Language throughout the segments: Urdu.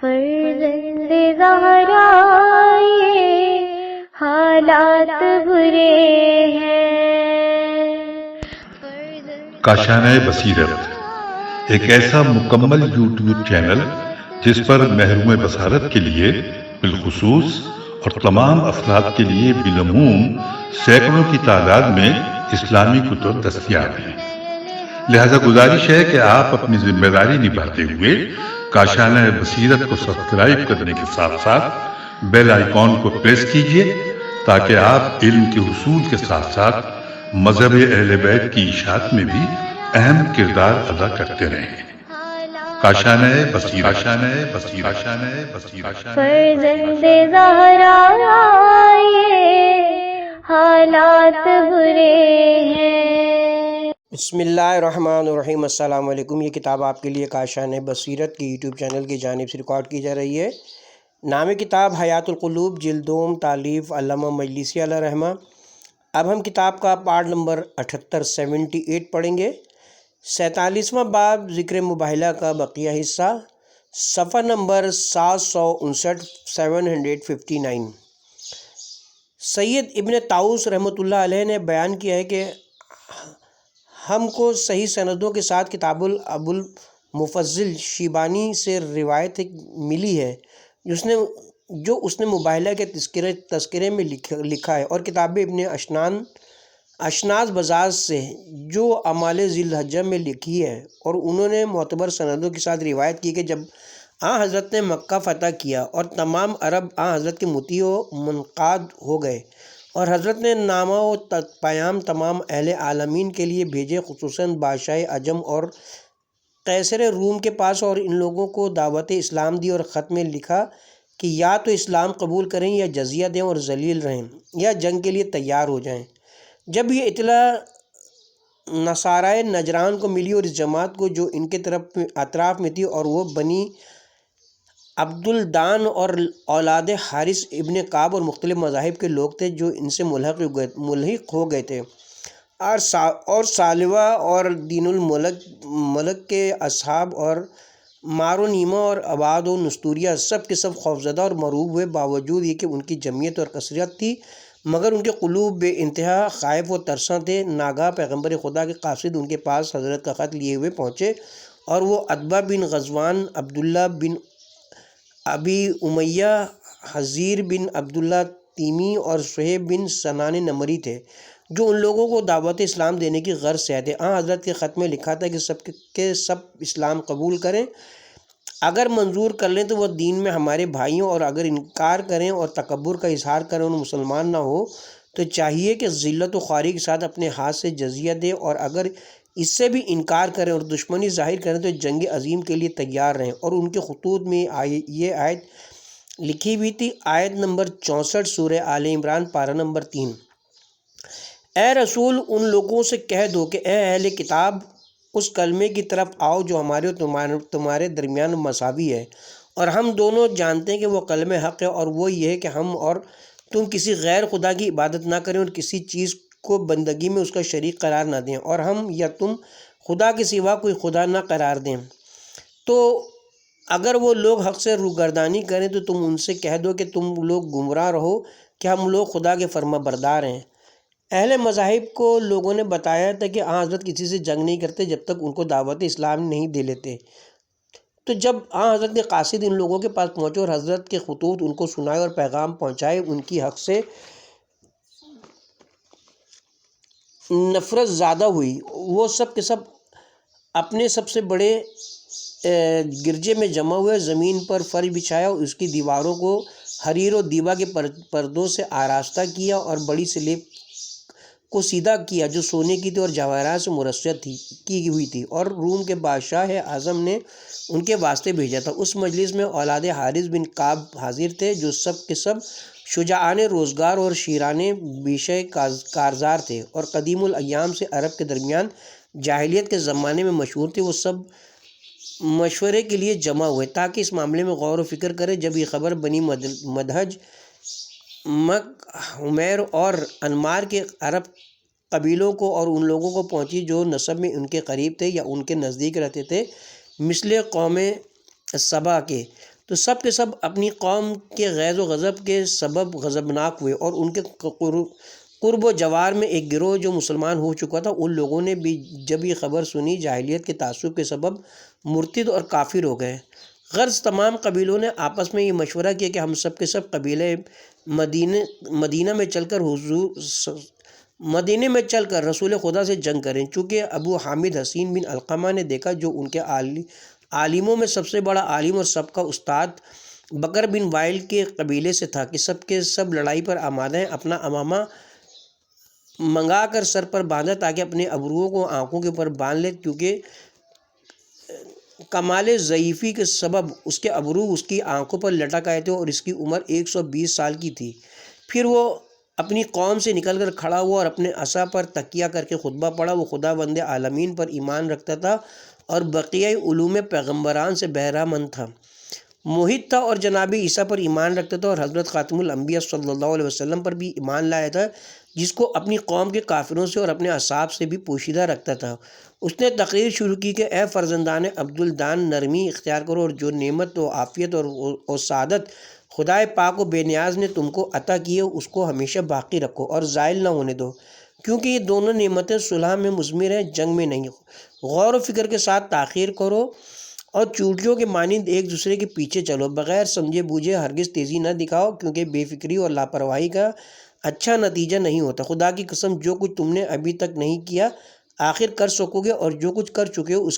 فرزند زہرا یہ حالات برے ہیں۔ کاشانہ بصیرت ایک ایسا مکمل یوٹیوب چینل جس پر محروم بصارت کے لیے بالخصوص اور تمام افراد کے لیے بالعموم سینکڑوں کی تعداد میں اسلامی کتب دستیاب ہیں۔ لہذا گزارش ہے کہ آپ اپنی ذمہ داری نبھاتے ہوئے کاشانہ بصیرت کو سبسکرائب کرنے کے ساتھ ساتھ بیل آئیکن کو پریس کیجئے تاکہ آپ علم کے حصول کے ساتھ ساتھ مذہب اہل بیت کی اشاعت میں بھی اہم کردار ادا کرتے رہیں۔ کاشانہ بصیرت۔ فرزند زہرا یہ حالات برے ہیں۔ بسم اللہ الرحمن الرحیم۔ السلام علیکم۔ یہ کتاب آپ کے لیے کاشانہ بصیرت کے یوٹیوب چینل کی جانب سے ریکارڈ کی جا رہی ہے۔ نام کتاب حیات القلوب، جلد دوم، تالیف علامہ مجلسی علیہ رحمہ۔ اب ہم کتاب کا پارٹ نمبر 78 پڑھیں گے۔ 47واں باب ذکر مباہلہ کا بقیہ حصہ، صفحہ نمبر 759 سید ابن طاؤس رحمۃ اللہ علیہ نے بیان کیا ہے کہ ہم کو صحیح سندوں کے ساتھ کتاب ابو المفضل شیبانی سے روایت ملی ہے جو اس نے مباہلہ کے تذکرے میں لکھا ہے، اور کتاب ابن اشناس بزاز سے جو اعمال ذی الحجہ میں لکھی ہے، اور انہوں نے معتبر سندوں کے ساتھ روایت کی کہ جب آن حضرت نے مکہ فتح کیا اور تمام عرب آن حضرت کے مطیع و منقاد ہو گئے، اور حضرت نے نامہ و پیام تمام اہل عالمین کے لیے بھیجے، خصوصاً بادشاہ عجم اور قیصر روم کے پاس، اور ان لوگوں کو دعوت اسلام دی اور خط میں لکھا کہ یا تو اسلام قبول کریں یا جزیہ دیں اور ذلیل رہیں یا جنگ کے لیے تیار ہو جائیں۔ جب یہ اطلاع نصارائے نجران کو ملی اور اس جماعت کو جو ان کے اطراف میں تھی، اور وہ بنی عبدالدان اور اولاد حارث ابن کعب اور مختلف مذاہب کے لوگ تھے جو ان سے ملحق ہو گئے تھے، اور سالوہ اور دین الملک کے اصحاب اور مار و نیمہ اور عباد و نستوریہ سب کے سب خوفزدہ اور مرعوب ہوئے، باوجود یہ کہ ان کی جمعیت اور کثرت تھی مگر ان کے قلوب بے انتہا خائف و ترساں تھے۔ ناگاہ پیغمبر خدا کے قاصد ان کے پاس حضرت کا خط لیے ہوئے پہنچے، اور وہ عتبہ بن غزوان، عبداللہ بن ابی امیہ، حزیر بن عبداللہ تیمی اور صہیب بن سنان نمری تھے، جو ان لوگوں کو دعوت اسلام دینے کی غرض سے آئے تھے۔ حضرت کے خط میں لکھا تھا کہ سب اسلام قبول کریں، اگر منظور کر لیں تو وہ دین میں ہمارے بھائیوں، اور اگر انکار کریں اور تکبر کا اظہار کریں اور مسلمان نہ ہو تو چاہیے کہ ذلت و خواری کے ساتھ اپنے ہاتھ سے جزیہ دے، اور اگر اس سے بھی انکار کریں اور دشمنی ظاہر کریں تو جنگ عظیم کے لیے تیار رہیں۔ اور ان کے خطوط میں یہ آیت لکھی ہوئی تھی، آیت نمبر 64 سورہ آل عمران، پارہ نمبر 3۔ اے رسول، ان لوگوں سے کہہ دو کہ اے اہل کتاب، اس کلمے کی طرف آؤ جو ہمارے اور تمہارے درمیان مساوی ہے، اور ہم دونوں جانتے ہیں کہ وہ کلمہ حق ہے، اور وہ یہ ہے کہ ہم اور تم کسی غیر خدا کی عبادت نہ کریں اور کسی چیز کو بندگی میں اس کا شریک قرار نہ دیں، اور ہم یا تم خدا کے سوا کوئی خدا نہ قرار دیں۔ تو اگر وہ لوگ حق سے روگردانی کریں تو تم ان سے کہہ دو کہ تم لوگ گمراہ رہو کہ ہم لوگ خدا کے فرما بردار ہیں۔ اہل مذاہب کو لوگوں نے بتایا تھا کہ حضرت کسی سے جنگ نہیں کرتے جب تک ان کو دعوت اسلام نہیں دے لیتے۔ تو جب حضرت کے قاصد ان لوگوں کے پاس پہنچے اور حضرت کے خطوط ان کو سنائے اور پیغام پہنچائے، ان کی حق سے نفرت زیادہ ہوئی۔ وہ سب کے سب اپنے سب سے بڑے گرجے میں جمع ہوئے، زمین پر فرش بچھایا اور اس کی دیواروں کو حریر و دیبا کے پردوں سے آراستہ کیا، اور بڑی سلیب کو سیدھا کیا جو سونے کی تھی اور جواہرات سے مرصع کی ہوئی تھی، اور روم کے بادشاہ اعظم نے ان کے واسطے بھیجا تھا۔ اس مجلس میں اولاد حارث بن کعب حاضر تھے جو سب کے سب شجاعان روزگار اور شیران بیشہ کارزار تھے، اور قدیم الایام سے عرب کے درمیان جاہلیت کے زمانے میں مشہور تھے۔ وہ سب مشورے کے لیے جمع ہوئے تاکہ اس معاملے میں غور و فکر کرے۔ جب یہ خبر بنی مدہج، حمیر اور انمار کے عرب قبیلوں کو اور ان لوگوں کو پہنچی جو نسب میں ان کے قریب تھے یا ان کے نزدیک رہتے تھے، مثل قوم سبا کے، تو سب کے سب اپنی قوم کے غیظ و غضب کے سبب غضبناک ہوئے، اور ان کے قرب و جوار میں ایک گروہ جو مسلمان ہو چکا تھا، ان لوگوں نے بھی جب یہ خبر سنی جاہلیت کے تعصب کے سبب مرتد اور کافر ہو گئے۔ غرض تمام قبیلوں نے آپس میں یہ مشورہ کیا کہ ہم سب کے سب قبیلے مدینہ میں چل کر رسول خدا سے جنگ کریں۔ چونکہ ابو حامد حسین بن علقمہ نے دیکھا، جو ان کے عالموں میں سب سے بڑا عالم اور سب کا استاد بکر بن وائل کے قبیلے سے تھا، کہ سب کے سب لڑائی پر آمادہ ہیں، اپنا امامہ منگا کر سر پر باندھا تاکہ اپنے ابروؤں کو آنکھوں کے اوپر باندھ لے، کیونکہ کمال ضعیفی کے سبب اس کے ابرو اس کی آنکھوں پر لٹک آئے تھے، اور اس کی عمر 120 سال کی تھی۔ پھر وہ اپنی قوم سے نکل کر کھڑا ہوا اور اپنے عصا پر تکیہ کر کے خطبہ پڑھا۔ وہ خداوند عالمین پر ایمان رکھتا تھا اور بقیہ علوم پیغمبران سے بہرہ مند تھا، موحد تھا، اور جناب عیسیٰ پر ایمان رکھتا تھا، اور حضرت خاتم الانبیاء صلی اللہ علیہ وسلم پر بھی ایمان لایا تھا، جس کو اپنی قوم کے کافروں سے اور اپنے اصحاب سے بھی پوشیدہ رکھتا تھا۔ اس نے تقریر شروع کی کہ اے فرزندان عبدالدان، نرمی اختیار کرو، اور جو نعمت و عافیت اور سعادت خدائے پاک و بے نیاز نے تم کو عطا کی ہے، اس کو ہمیشہ باقی رکھو اور زائل نہ ہونے دو، کیونکہ یہ دونوں نعمتیں صلح میں مضمر ہیں، جنگ میں نہیں۔ غور و فکر کے ساتھ تاخیر کرو اور چونٹیوں کے مانند ایک دوسرے کے پیچھے چلو، بغیر سمجھے بوجھے ہرگز تیزی نہ دکھاؤ، کیونکہ بے فکری اور لاپرواہی کا اچھا نتیجہ نہیں ہوتا۔ خدا کی قسم، جو کچھ تم نے ابھی تک نہیں کیا آخر کر سکو گے، اور جو کچھ کر چکے ہو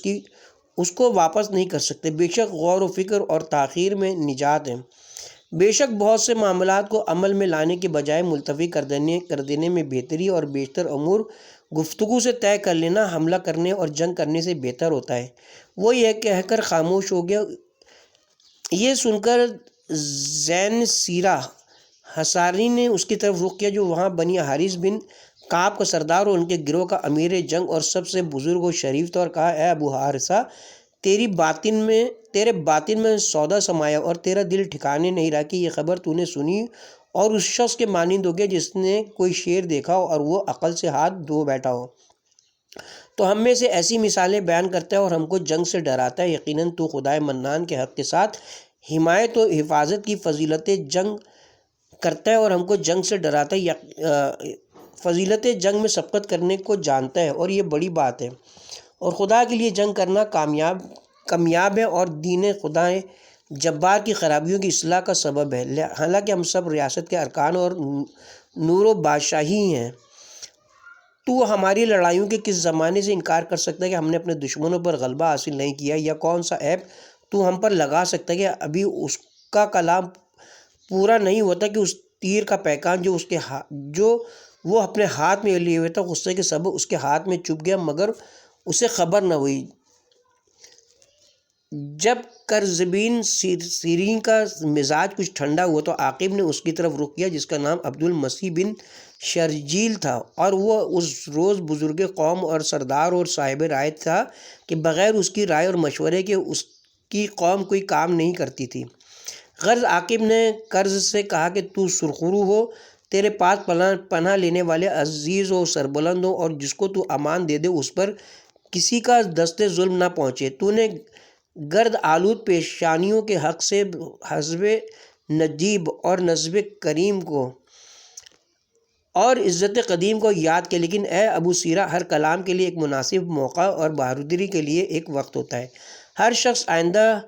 اس کو واپس نہیں کر سکتے۔ بے شک غور و فکر اور تاخیر میں نجات ہے۔ بے شک بہت سے معاملات کو عمل میں لانے کے بجائے ملتوی کر دینے میں بہتری، اور بیشتر امور گفتگو سے طے کر لینا حملہ کرنے اور جنگ کرنے سے بہتر ہوتا ہے۔ وہ یہ کہہ کر خاموش ہو گیا۔ یہ سن کر زین سیرہ حصاری نے اس کی طرف رخ کیا، جو وہاں بنی حارث بن کعب کا سردار اور ان کے گروہ کا امیر جنگ اور سب سے بزرگ و شریف تھا، اور کہا اے ابو حارثہ، تیرے باطن میں سودا سمایا اور تیرا دل ٹھکانے نہیں رہا، کہ یہ خبر تو نے سنی اور اس شخص کے مانند ہو گیا جس نے کوئی شیر دیکھا ہو اور وہ عقل سے ہاتھ دھو بیٹھا ہو۔ تو ہم میں سے ایسی مثالیں بیان کرتا ہے اور ہم کو جنگ سے ڈراتا ہے۔ یقیناً تو خدائے منان کے حق کے ساتھ حمایت و حفاظت کی فضیلت جنگ کرتا ہے اور ہم کو جنگ سے ڈراتا ہے، فضیلت جنگ میں سبقت کرنے کو جانتا ہے، اور یہ بڑی بات ہے، اور خدا کے لیے جنگ کرنا کامیاب ہے اور دین خدا جبار کی خرابیوں کی اصلاح کا سبب ہے۔ حالانکہ ہم سب ریاست کے ارکان اور نور و بادشاہی ہیں، تو ہماری لڑائیوں کے کس زمانے سے انکار کر سکتا ہے کہ ہم نے اپنے دشمنوں پر غلبہ حاصل نہیں کیا، یا کون سا عیب تو ہم پر لگا سکتا ہے کہ ابھی اس کا کلام پورا نہیں ہوتا کہ اس تیر کا پیکان جو وہ اپنے ہاتھ میں لیے ہوئے تھا، غصے کے سبب اس کے ہاتھ میں چپ گیا، مگر اسے خبر نہ ہوئی۔ جب کرزبین سیرین کا مزاج کچھ ٹھنڈا ہوا تو عاقب نے اس کی طرف رخ کیا، جس کا نام عبد المسیح بن شرجیل تھا، اور وہ اس روز بزرگ قوم اور سردار اور صاحب رائے تھا کہ بغیر اس کی رائے اور مشورے کے اس کی قوم کوئی کام نہیں کرتی تھی۔ غرض عاقب نے کرز سے کہا کہ تو سرخرو ہو، تیرے پاس پناہ لینے والے عزیز و سربلند ہو، اور جس کو تو امان دے دے اس پر کسی کا دست ظلم نہ پہنچے۔ تو نے گرد آلود پیشانیوں کے حق سے حزب نجیب اور نسب کریم کو اور عزت قدیم کو یاد کیا، لیکن اے ابو سیرہ، ہر کلام کے لیے ایک مناسب موقع اور بہادری کے لیے ایک وقت ہوتا ہے۔ ہر شخص آئندہ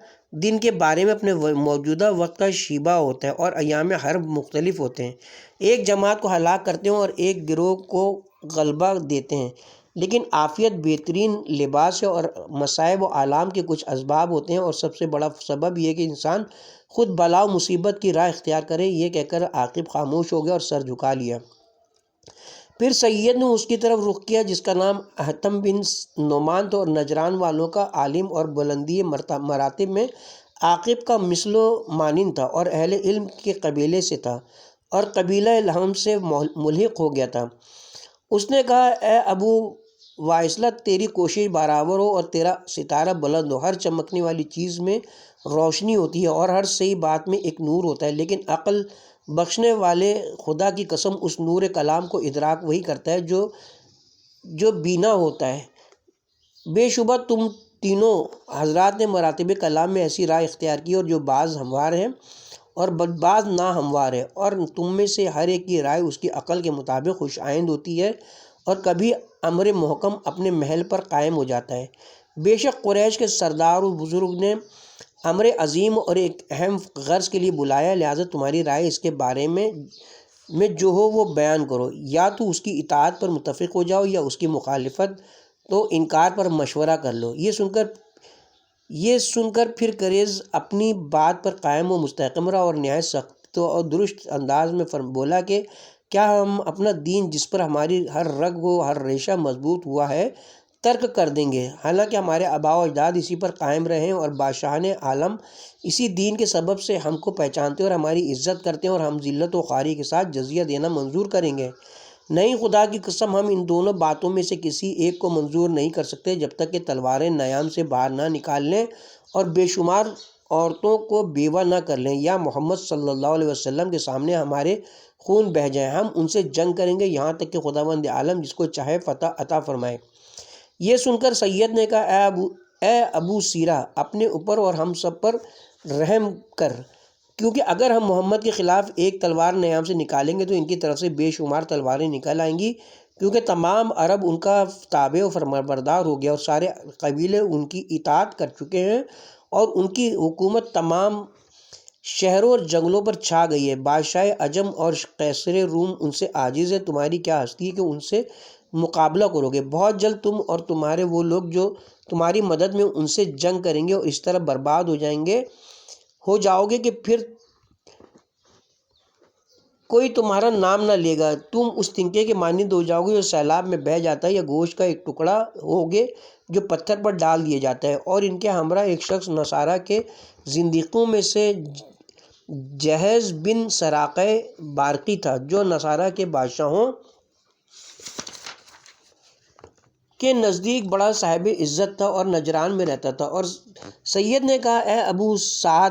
دن کے بارے میں اپنے موجودہ وقت کا شیبہ ہوتا ہے، اور ایام حرب مختلف ہوتے ہیں۔ ایک جماعت کو ہلاک کرتے ہیں اور ایک گروہ کو غلبہ دیتے ہیں، لیکن عافیت بہترین لباس ہے، اور مصائب و آلام کے کچھ اسباب ہوتے ہیں، اور سب سے بڑا سبب یہ کہ انسان خود بلا و مصیبت کی راہ اختیار کرے۔ یہ کہہ کر عاقب خاموش ہو گیا اور سر جھکا لیا۔ پھر سید نے اس کی طرف رخ کیا جس کا نام احتم بن نعمان تھا، اور نجران والوں کا عالم اور بلندی مراتب میں عاقب کا مثل و مانند تھا، اور اہل علم کے قبیلے سے تھا، اور قبیلہ لحم سے ملحق ہو گیا تھا۔ اس نے کہا اے ابو وائسلہ، تیری کوشش برابر ہو اور تیرا ستارہ بلند ہو۔ ہر چمکنے والی چیز میں روشنی ہوتی ہے اور ہر صحیح بات میں ایک نور ہوتا ہے، لیکن عقل بخشنے والے خدا کی قسم اس نور کلام کو ادراک وہی کرتا ہے جو بینا ہوتا ہے۔ بے شبہ تم تینوں حضرات نے مراتب کلام میں ایسی رائے اختیار کی اور جو بعض ہموار ہیں اور بعض ناہموار ہے، اور تم میں سے ہر ایک کی رائے اس کی عقل کے مطابق خوش آئند ہوتی ہے، اور کبھی امر محکم اپنے محل پر قائم ہو جاتا ہے۔ بے شک قریش کے سردار و بزرگ نے امر عظیم اور ایک اہم غرض کے لیے بلایا، لہٰذا تمہاری رائے اس کے بارے میں جو ہو وہ بیان کرو، یا تو اس کی اطاعت پر متفق ہو جاؤ یا اس کی مخالفت تو انکار پر مشورہ کر لو۔ یہ سن کر پھر کریز اپنی بات پر قائم و مستحکم رہا اور نہایت سخت اور درست انداز میں بولا کہ کیا ہم اپنا دین جس پر ہماری ہر رگ و ہر ریشہ مضبوط ہوا ہے ترک کر دیں گے، حالانکہ ہمارے آباء و اجداد اسی پر قائم رہے ہیں اور بادشاہان عالم اسی دین کے سبب سے ہم کو پہچانتے اور ہماری عزت کرتے ہیں، اور ہم ذلت و خواری کے ساتھ جزیہ دینا منظور کریں گے؟ نہیں، خدا کی قسم ہم ان دونوں باتوں میں سے کسی ایک کو منظور نہیں کر سکتے جب تک کہ تلواریں نیام سے باہر نہ نکال لیں اور بے شمار عورتوں کو بیوہ نہ کر لیں، یا محمد صلی اللہ علیہ وسلم کے سامنے ہمارے خون بہہ جائیں۔ ہم ان سے جنگ کریں گے یہاں تک کہ خداوند عالم جس کو چاہے فتح عطا فرمائے۔ یہ سن کر سید نے کہا، اے ابو سیرہ، اپنے اوپر اور ہم سب پر رحم کر، کیونکہ اگر ہم محمد کے خلاف ایک تلوار نیام سے نکالیں گے تو ان کی طرف سے بے شمار تلواریں نکل آئیں گی، کیونکہ تمام عرب ان کا تابع و فرمانبردار ہو گیا اور سارے قبیلے ان کی اطاعت کر چکے ہیں، اور ان کی حکومت تمام شہروں اور جنگلوں پر چھا گئی ہے۔ بادشاہ عجم اور قیصر روم ان سے عاجز ہے، تمہاری کیا ہستی ہے کہ ان سے مقابلہ کرو گے؟ بہت جلد تم اور تمہارے وہ لوگ جو تمہاری مدد میں ان سے جنگ کریں گے اور اس طرح برباد ہو جاؤ گے کہ پھر کوئی تمہارا نام نہ لے گا۔ تم اس تنکے کے مانند ہو جاؤ گے جو سیلاب میں بہہ جاتا ہے، یا گوشت کا ایک ٹکڑا ہوگے جو پتھر پر ڈال دیا جاتا ہے۔ اور ان کے ہمراہ ایک شخص نصارہ کے زندیقوں میں سے جہیز بن سراقہ بارقی تھا، جو نصارہ کے بادشاہوں کے نزدیک بڑا صاحب عزت تھا اور نجران میں رہتا تھا۔ اور سید نے کہا، اے ابو سعد،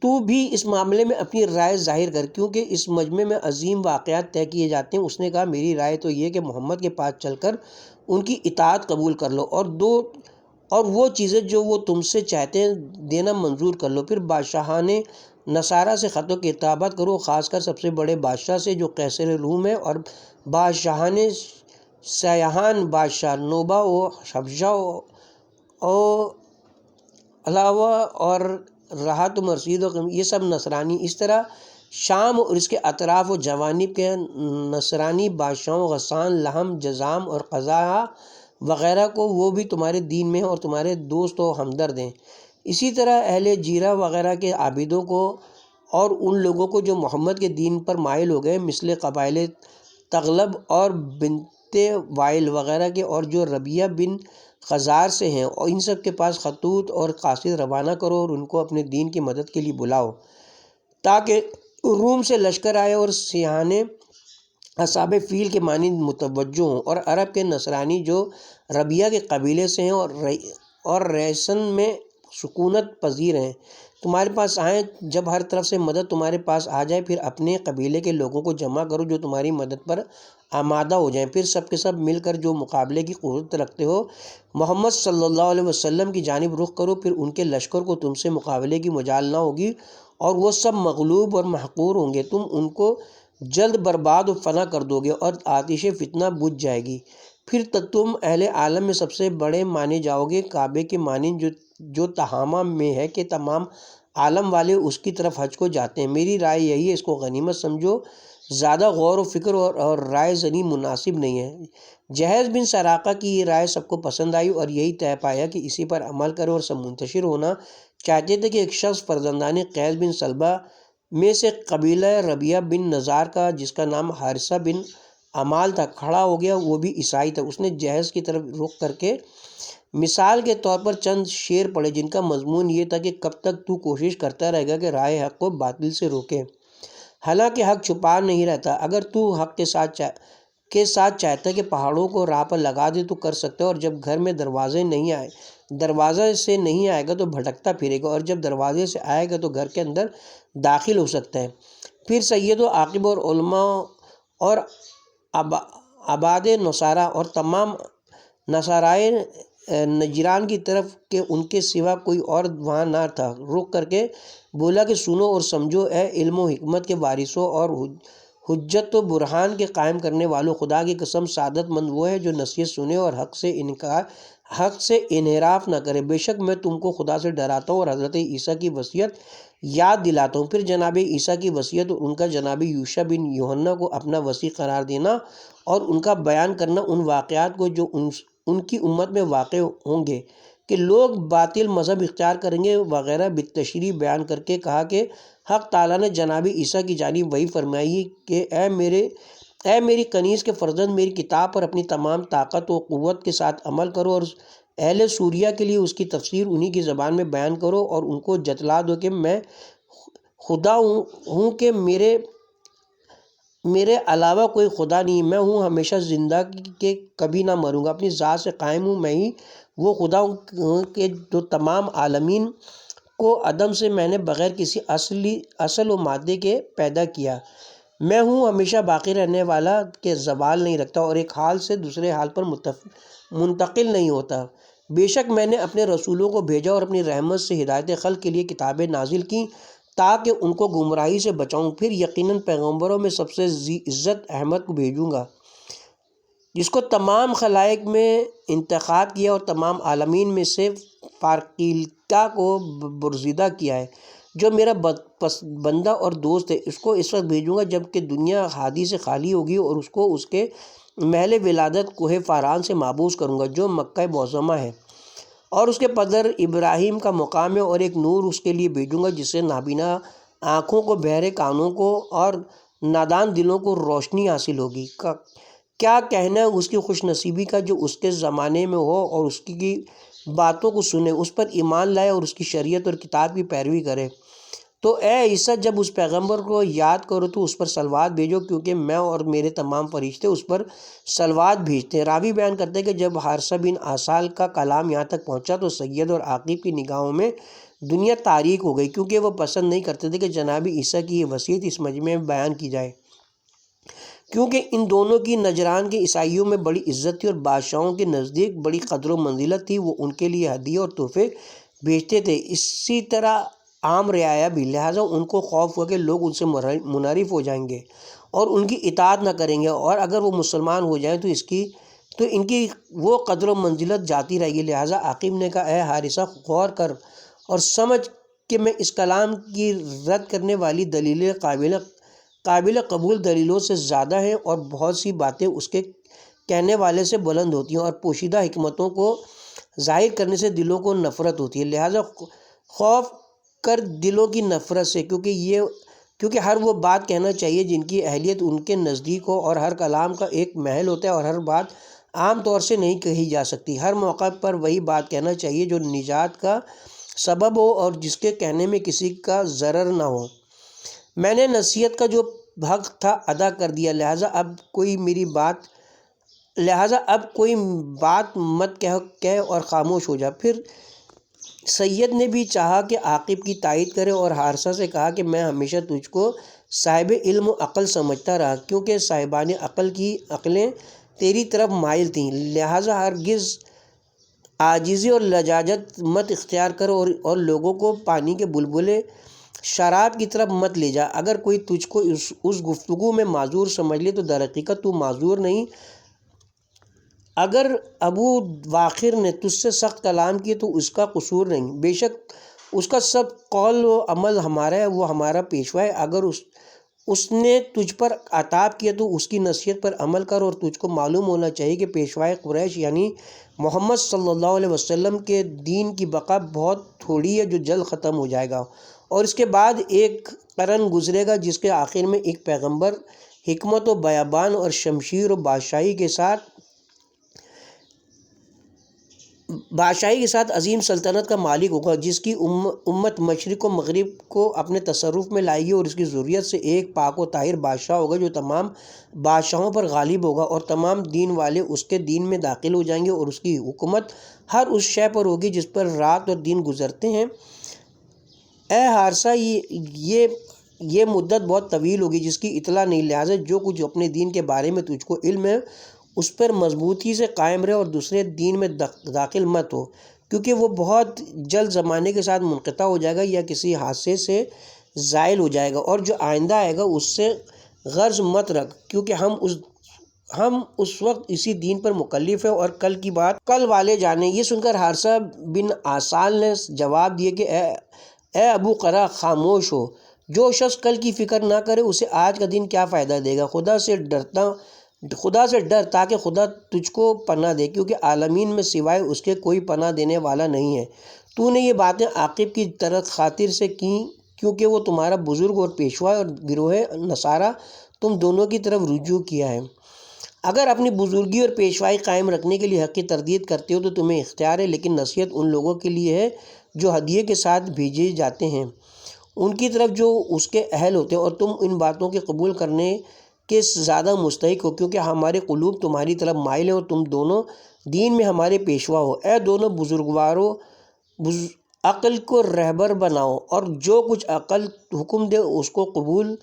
تو بھی اس معاملے میں اپنی رائے ظاہر کر، کیونکہ اس مجمع میں عظیم واقعات طے کیے جاتے ہیں۔ اس نے کہا، میری رائے تو یہ کہ محمد کے پاس چل کر ان کی اطاعت قبول کر لو اور وہ چیزیں جو وہ تم سے چاہتے ہیں دینا منظور کر لو۔ پھر بادشاہان نصارہ سے خط و کتابت کرو، خاص کر سب سے بڑے بادشاہ سے جو قیصر روم ہے، اور بادشاہان سیاحان، بادشاہ نوبہ و حبشہ و علاوہ اور راحت و مرسید و یہ سب نصرانی۔ اس طرح شام اور اس کے اطراف و جوانب کے نصرانی بادشاہوں غسان، لہم، جذام اور قزاع وغیرہ کو وہ بھی تمہارے دین میں ہیں اور تمہارے دوست و ہمدرد ہیں۔ اسی طرح اہل جیرہ وغیرہ کے عابدوں کو اور ان لوگوں کو جو محمد کے دین پر مائل ہو گئے، مثل قبائل تغلب اور بنت وائل وغیرہ کے، اور جو ربیہ بن خزار سے ہیں، اور ان سب کے پاس خطوط اور قاصد روانہ کرو اور ان کو اپنے دین کی مدد کے لیے بلاؤ، تاکہ روم سے لشکر آئے اور سیاحان اصحاب فیل کے مانند متوجہ ہوں، اور عرب کے نصرانی جو ربیہ کے قبیلے سے ہیں اور ریسن میں سکونت پذیر ہیں تمہارے پاس آئیں۔ جب ہر طرف سے مدد تمہارے پاس آ جائے، پھر اپنے قبیلے کے لوگوں کو جمع کرو جو تمہاری مدد پر آمادہ ہو جائیں، پھر سب کے سب مل کر جو مقابلے کی قوت رکھتے ہو محمد صلی اللہ علیہ وسلم کی جانب رخ کرو، پھر ان کے لشکر کو تم سے مقابلے کی مجال نہ ہوگی اور وہ سب مغلوب اور محقور ہوں گے، تم ان کو جلد برباد و فنا کر دو گے اور آتش فتنہ بجھ جائے گی، پھر تم اہل عالم میں سب سے بڑے مانے جاؤ گے، کعبے کے مانند جو تہامہ میں ہے کہ تمام عالم والے اس کی طرف حج کو جاتے ہیں۔ میری رائے یہی ہے، اس کو غنیمت سمجھو، زیادہ غور و فکر اور رائے زنی مناسب نہیں ہے۔ جہیز بن سراقہ کی یہ رائے سب کو پسند آئی اور یہی طے پایا کہ اسی پر عمل کرے، اور سب منتشر ہونا چاہتے تھے کہ ایک شخص فرزندان قیس بن سلبہ میں سے قبیلہ ربیہ بن نزار کا، جس کا نام حارثہ بن عمال تھا، کھڑا ہو گیا۔ وہ بھی عیسائی تھا۔ اس نے جہیز کی طرف رخ کر کے مثال کے طور پر چند شعر پڑھے، جن کا مضمون یہ تھا کہ کب تک تو کوشش کرتا رہے گا کہ رائے حق کو باطل سے روکے، حالانکہ حق چھپا نہیں رہتا۔ اگر تو حق کے ساتھ چاہتا ہے کہ پہاڑوں کو راہ پر لگا دے تو کر سکتا ہے، اور جب گھر میں دروازے سے نہیں آئے گا تو بھٹکتا پھرے گا، اور جب دروازے سے آئے گا تو گھر کے اندر داخل ہو سکتا ہے۔ پھر سید و عاقب اور علماء اور عباد نصارہ اور تمام نصارائے نجران کی طرف کہ ان کے سوا کوئی اور وہاں نہ تھا، رخ کر کے بولا کہ سنو اور سمجھو اے علم و حکمت کے وارثوں اور حجت و برہان کے قائم کرنے والوں، خدا کی قسم سعادت مند وہ ہے جو نصیحت سنے اور حق سے انحراف نہ کرے۔ بے شک میں تم کو خدا سے ڈراتا ہوں اور حضرت عیسیٰ کی وصیت یاد دلاتا ہوں۔ پھر جناب عیسیٰ کی وصیت اور ان کا جناب یوشع بن یوحنا کو اپنا وصی قرار دینا اور ان کا بیان کرنا ان واقعات کو جو ان کی امت میں واقع ہوں گے کہ لوگ باطل مذہب اختیار کریں گے وغیرہ بالتشریح بیان کر کے کہا کہ حق تعالیٰ نے جناب عیسیٰ کی جانب وحی فرمائی کہ اے میری کنیز کے فرزند، میری کتاب پر اپنی تمام طاقت و قوت کے ساتھ عمل کرو اور اہل سوریہ کے لیے اس کی تفسیر انہی کی زبان میں بیان کرو اور ان کو جتلا دو کہ میں خدا ہوں کہ میرے علاوہ کوئی خدا نہیں، میں ہوں ہمیشہ زندہ کہ کبھی نہ مروں گا، اپنی ذات سے قائم ہوں، میں ہی وہ خدا ہوں کہ جو تمام عالمین کو عدم سے میں نے بغیر کسی اصل و مادے کے پیدا کیا، میں ہوں ہمیشہ باقی رہنے والا کہ زوال نہیں رکھتا اور ایک حال سے دوسرے حال پر منتقل نہیں ہوتا۔ بے شک میں نے اپنے رسولوں کو بھیجا اور اپنی رحمت سے ہدایت خلق کے لیے کتابیں نازل کیں تاکہ ان کو گمراہی سے بچاؤں۔ پھر یقیناً پیغمبروں میں سب سے عزت احمد کو بھیجوں گا جس کو تمام خلائق میں انتخاب کیا اور تمام عالمین میں سے فارقیلتا کو برگزیدہ کیا ہے، جو میرا بندہ اور دوست ہے۔ اس کو اس وقت بھیجوں گا جب کہ دنیا ہادی سے خالی ہوگی اور اس کو اس کے محل ولادت کوہ فاران سے محبوس کروں گا جو مکہ معظمہ ہے اور اس کے پدر ابراہیم کا مقام ہے، اور ایک نور اس کے لیے بھیجوں گا جس سے نابینا آنکھوں کو، بہرے کانوں کو اور نادان دلوں کو روشنی حاصل ہوگی۔ کیا کہنا ہے اس کی خوش نصیبی کا جو اس کے زمانے میں ہو اور اس کی باتوں کو سنے، اس پر ایمان لائے اور اس کی شریعت اور کتاب کی پیروی کرے۔ تو اے عیسیٰ جب اس پیغمبر کو یاد کرو تو اس پر صلوات بھیجو کیونکہ میں اور میرے تمام فرشتے اس پر صلوات بھیجتے ہیں۔ راوی بیان کرتے ہیں کہ جب حارثہ بن آصال کا کلام یہاں تک پہنچا تو سید اور عاقب کی نگاہوں میں دنیا تاریک ہو گئی کیونکہ وہ پسند نہیں کرتے تھے کہ جناب عیسیٰ کی یہ وصیت اس مجمع میں بیان کی جائے، کیونکہ ان دونوں کی نجران کے عیسائیوں میں بڑی عزت تھی اور بادشاہوں کے نزدیک بڑی قدر و منزلت تھی، وہ ان کے لیے ہدیے اور تحفے بھیجتے تھے، اسی طرح عام رعایا بھی، لہٰذا ان کو خوف ہوا کہ لوگ ان سے منحرف ہو جائیں گے اور ان کی اطاعت نہ کریں گے، اور اگر وہ مسلمان ہو جائیں تو ان کی وہ قدر و منزلت جاتی رہے گی۔ لہٰذا عاقب نے کہا اے حارثہ غور کر اور سمجھ کہ میں اس کلام کی رد کرنے والی دلیلیں قابل قبول دلیلوں سے زیادہ ہیں اور بہت سی باتیں اس کے کہنے والے سے بلند ہوتی ہیں اور پوشیدہ حکمتوں کو ظاہر کرنے سے دلوں کو نفرت ہوتی ہے، لہٰذا خوف کر دلوں کی نفرت سے، کیونکہ ہر وہ بات کہنا چاہیے جن کی اہلیت ان کے نزدیک ہو، اور ہر کلام کا ایک محل ہوتا ہے اور ہر بات عام طور سے نہیں کہی جا سکتی۔ ہر موقع پر وہی بات کہنا چاہیے جو نجات کا سبب ہو اور جس کے کہنے میں کسی کا ضرر نہ ہو۔ میں نے نصیحت کا جو حق تھا ادا کر دیا، لہٰذا اب کوئی بات مت کہہ اور خاموش ہو جا۔ پھر سید نے بھی چاہا کہ عاقب کی تائید کرے اور حارثہ سے کہا کہ میں ہمیشہ تجھ کو صاحب علم و عقل سمجھتا رہا کیونکہ صاحبان عقل کی عقلیں تیری طرف مائل تھیں، لہٰذا ہرگز عاجزی اور لجاجت مت اختیار کر اور لوگوں کو پانی کے بلبلے شراب کی طرف مت لے جا۔ اگر کوئی تجھ کو اس گفتگو میں معذور سمجھ لے تو در حقیقت تو معذور نہیں۔ اگر ابو واقر نے تجھ سے سخت کلام کیے تو اس کا قصور نہیں، بے شک اس کا سب قول و عمل ہمارا ہے، وہ ہمارا پیشوا ہے۔ اگر اس نے تجھ پر عتاب کیا تو اس کی نصیحت پر عمل کر، اور تجھ کو معلوم ہونا چاہیے کہ پیشوائے قریش یعنی محمد صلی اللہ علیہ وسلم کے دین کی بقا بہت تھوڑی ہے جو جلد ختم ہو جائے گا، اور اس کے بعد ایک قرن گزرے گا جس کے آخر میں ایک پیغمبر حکمت و بیابان اور شمشیر و بادشاہی کے ساتھ عظیم سلطنت کا مالک ہوگا، جس کی امت مشرق و مغرب کو اپنے تصرف میں لائے گی، اور اس کی ذریت سے ایک پاک و طاہر بادشاہ ہوگا جو تمام بادشاہوں پر غالب ہوگا، اور تمام دین والے اس کے دین میں داخل ہو جائیں گے، اور اس کی حکومت ہر اس شے پر ہوگی جس پر رات اور دن گزرتے ہیں۔ اے حارثہ یہ مدت بہت طویل ہوگی جس کی اطلاع نہیں، لہٰذا جو کچھ اپنے دین کے بارے میں تجھ کو علم ہے اس پر مضبوطی سے قائم رہے اور دوسرے دین میں داخل مت ہو، کیونکہ وہ بہت جلد زمانے کے ساتھ منقطع ہو جائے گا یا کسی حادثے سے زائل ہو جائے گا، اور جو آئندہ آئے گا اس سے غرض مت رکھ، کیونکہ ہم اس وقت اسی دین پر مکلف ہیں اور کل کی بات کل والے جانے۔ یہ سن کر حارثہ بن آصال نے جواب دیا کہ اے ابو قرہ، خاموش ہو، جو شخص کل کی فکر نہ کرے اسے آج کا دن کیا فائدہ دے گا۔ خدا سے ڈر تاکہ خدا تجھ کو پناہ دے، کیونکہ عالمین میں سوائے اس کے کوئی پناہ دینے والا نہیں ہے۔ تو نے یہ باتیں عاقب کی طرح خاطر سے کی کیونکہ وہ تمہارا بزرگ اور پیشوا اور گروہ نصارہ تم دونوں کی طرف رجوع کیا ہے۔ اگر اپنی بزرگی اور پیشوائی قائم رکھنے کے لیے حق کی تردید کرتے ہو تو تمہیں اختیار ہے، لیکن نصیحت ان لوگوں کے لیے ہے جو ہدیے کے ساتھ بھیجے جاتے ہیں، ان کی طرف جو اس کے اہل ہوتے ہیں، اور تم ان باتوں کے قبول کرنے کے زیادہ مستحق ہو کیونکہ ہمارے قلوب تمہاری طرف مائل ہیں اور تم دونوں دین میں ہمارے پیشوا ہو۔ اے دونوں بزرگواروں، عقل کو رہبر بناؤ اور جو کچھ عقل حکم دے اس کو قبول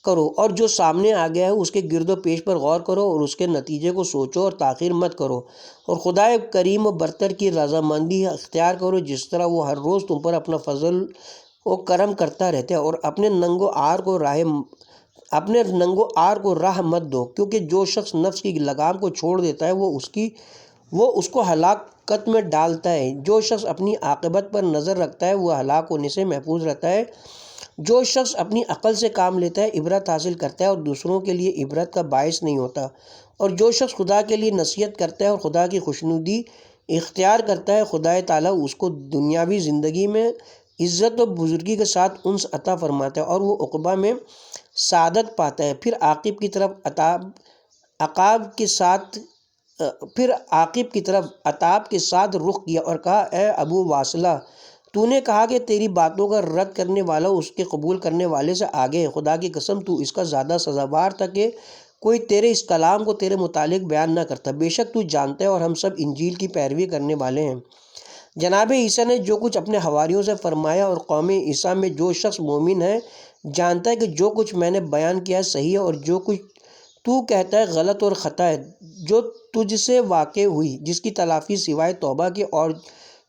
کرو، اور جو سامنے آ گیا ہے اس کے گرد و پیش پر غور کرو اور اس کے نتیجے کو سوچو اور تاخیر مت کرو، اور خدائے کریم و برتر کی رضامندی اختیار کرو جس طرح وہ ہر روز تم پر اپنا فضل و کرم کرتا رہتا ہے، اور اپنے ننگ و عار کو راہ مت دو، کیونکہ جو شخص نفس کی لگام کو چھوڑ دیتا ہے وہ اس کو ہلاکت میں ڈالتا ہے۔ جو شخص اپنی عاقبت پر نظر رکھتا ہے وہ ہلاک ہونے سے محفوظ رہتا ہے۔ جو شخص اپنی عقل سے کام لیتا ہے عبرت حاصل کرتا ہے اور دوسروں کے لیے عبرت کا باعث نہیں ہوتا، اور جو شخص خدا کے لیے نصیحت کرتا ہے اور خدا کی خوشنودی اختیار کرتا ہے، خدا تعالیٰ اس کو دنیاوی زندگی میں عزت و بزرگی کے ساتھ انس عطا فرماتا ہے اور وہ عقبہ میں سعادت پاتا ہے۔ پھر عاقب کی طرف عتاب کے ساتھ رخ کیا اور کہا، اے ابو واصلہ، تو نے کہا کہ تیری باتوں کا رد کرنے والا اس کے قبول کرنے والے سے آگے ہے۔ خدا کی قسم تو اس کا زیادہ سزاوار تھا کہ کوئی تیرے اس کلام کو تیرے متعلق بیان نہ کرتا۔ بے شک تو جانتا ہے اور ہم سب انجیل کی پیروی کرنے والے ہیں۔ جناب عیسیٰ نے جو کچھ اپنے حواریوں سے فرمایا، اور قوم عیسیٰ میں جو شخص مومن ہے جانتا ہے کہ جو کچھ میں نے بیان کیا ہے صحیح ہے، اور جو کچھ تو کہتا ہے غلط اور خطا ہے۔ جو تجھ سے واقع ہوئی جس کی تلافی سوائے توبہ کے اور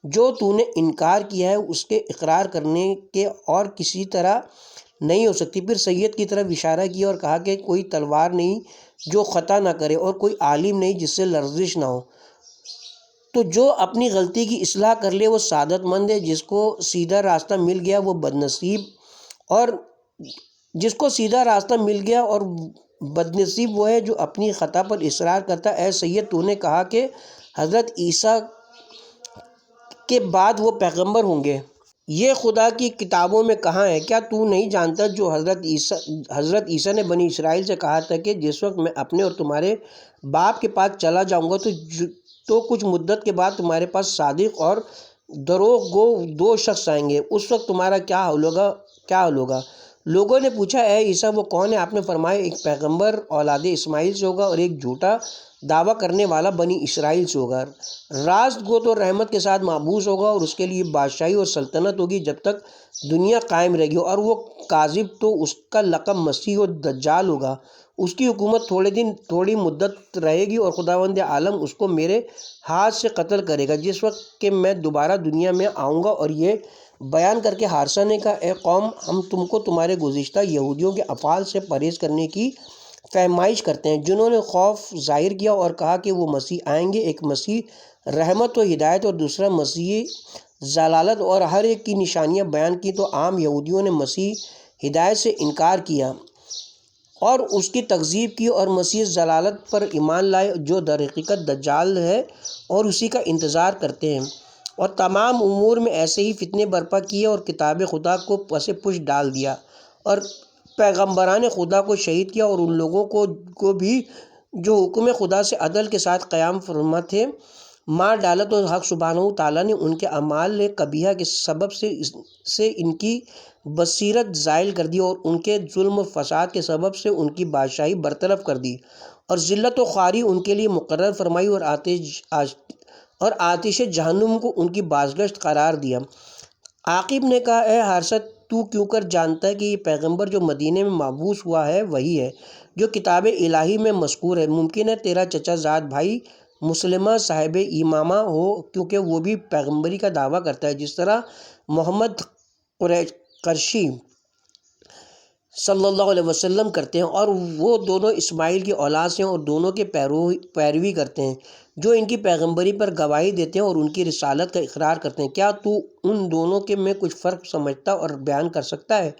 جو تو نے انکار کیا ہے اس کے اقرار کرنے کے اور کسی طرح نہیں ہو سکتی۔ پھر سید کی طرف اشارہ کیا اور کہا کہ کوئی تلوار نہیں جو خطا نہ کرے اور کوئی عالم نہیں جس سے لرزش نہ ہو، تو جو اپنی غلطی کی اصلاح کر لے وہ سعادت مند ہے۔ جس کو سیدھا راستہ مل گیا اور بدنصیب وہ ہے جو اپنی خطا پر اصرار کرتا ہے۔ اے سید، تو نے کہا کہ حضرت عیسیٰ کے بعد وہ پیغمبر ہوں گے، یہ خدا کی کتابوں میں کہاں ہے؟ کیا تو نہیں جانتا جو حضرت عیسیٰ نے بنی اسرائیل سے کہا تھا کہ جس وقت میں اپنے اور تمہارے باپ کے پاس چلا جاؤں گا تو کچھ مدت کے بعد تمہارے پاس صادق اور دروغ گو دو شخص آئیں گے، اس وقت تمہارا کیا حال ہوگا؟ لوگوں نے پوچھا، اے عیسیٰ وہ کون ہے؟ آپ نے فرمایا، ایک پیغمبر اولاد اسماعیل سے ہوگا اور ایک جھوٹا دعویٰ کرنے والا بنی اسرائیل سے ہوگا۔ راست گو تو رحمت کے ساتھ محبوس ہوگا اور اس کے لیے بادشاہی اور سلطنت ہوگی جب تک دنیا قائم رہے گی، اور وہ کاذب تو اس کا لقب مسیح و دجال ہوگا۔ اس کی حکومت تھوڑی مدت رہے گی اور خداوند عالم اس کو میرے ہاتھ سے قتل کرے گا جس وقت کہ میں دوبارہ دنیا میں آؤں گا۔ اور یہ بیان کر کے حارثہ نے کہا، اے قوم، ہم تم کو تمہارے گزشتہ یہودیوں کے افعال سے پرہیز کرنے کی فہمائش کرتے ہیں جنہوں نے خوف ظاہر کیا اور کہا کہ وہ مسیح آئیں گے، ایک مسیح رحمت و ہدایت اور دوسرا مسیح ضلالت، اور ہر ایک کی نشانیاں بیان کی تو عام یہودیوں نے مسیح ہدایت سے انکار کیا اور اس کی تکذیب کی اور مسیح ضلالت پر ایمان لائے جو در حقیقت دجال ہے اور اسی کا انتظار کرتے ہیں، اور تمام امور میں ایسے ہی فتنے برپا کیے اور کتاب خدا کو پس پش ڈال دیا اور پیغمبران خدا کو شہید کیا، اور ان لوگوں کو بھی جو حکم خدا سے عدل کے ساتھ قیام فرما تھے مار ڈالا، تو حق سبحانہ تعالیٰ نے ان کے اعمال قبیحہ کے سبب سے ان کی بصیرت زائل کر دی اور ان کے ظلم و فساد کے سبب سے ان کی بادشاہی برطرف کر دی اور ذلت و خواری ان کے لیے مقرر فرمائی اور آتش جہنم کو ان کی بازگشت قرار دیا۔ عاقب نے کہا، اے حارثہ، تو کیوں کر جانتا ہے کہ یہ پیغمبر جو مدینے میں مبعوث ہوا ہے وہی ہے جو کتاب الہی میں مذکور ہے۔ ممکن ہے تیرا چچا زاد بھائی مسلمہ صاحب امامہ ہو، کیونکہ وہ بھی پیغمبری کا دعویٰ کرتا ہے، جس طرح محمد قریشی صلی اللہ علیہ وسلم کرتے ہیں، اور وہ دونوں اسماعیل کی اولاد سے ہیں اور دونوں کے پیروی کرتے ہیں جو ان کی پیغمبری پر گواہی دیتے ہیں اور ان کی رسالت کا اقرار کرتے ہیں۔ کیا تو ان دونوں کے میں کچھ فرق سمجھتا اور بیان کر سکتا ہے؟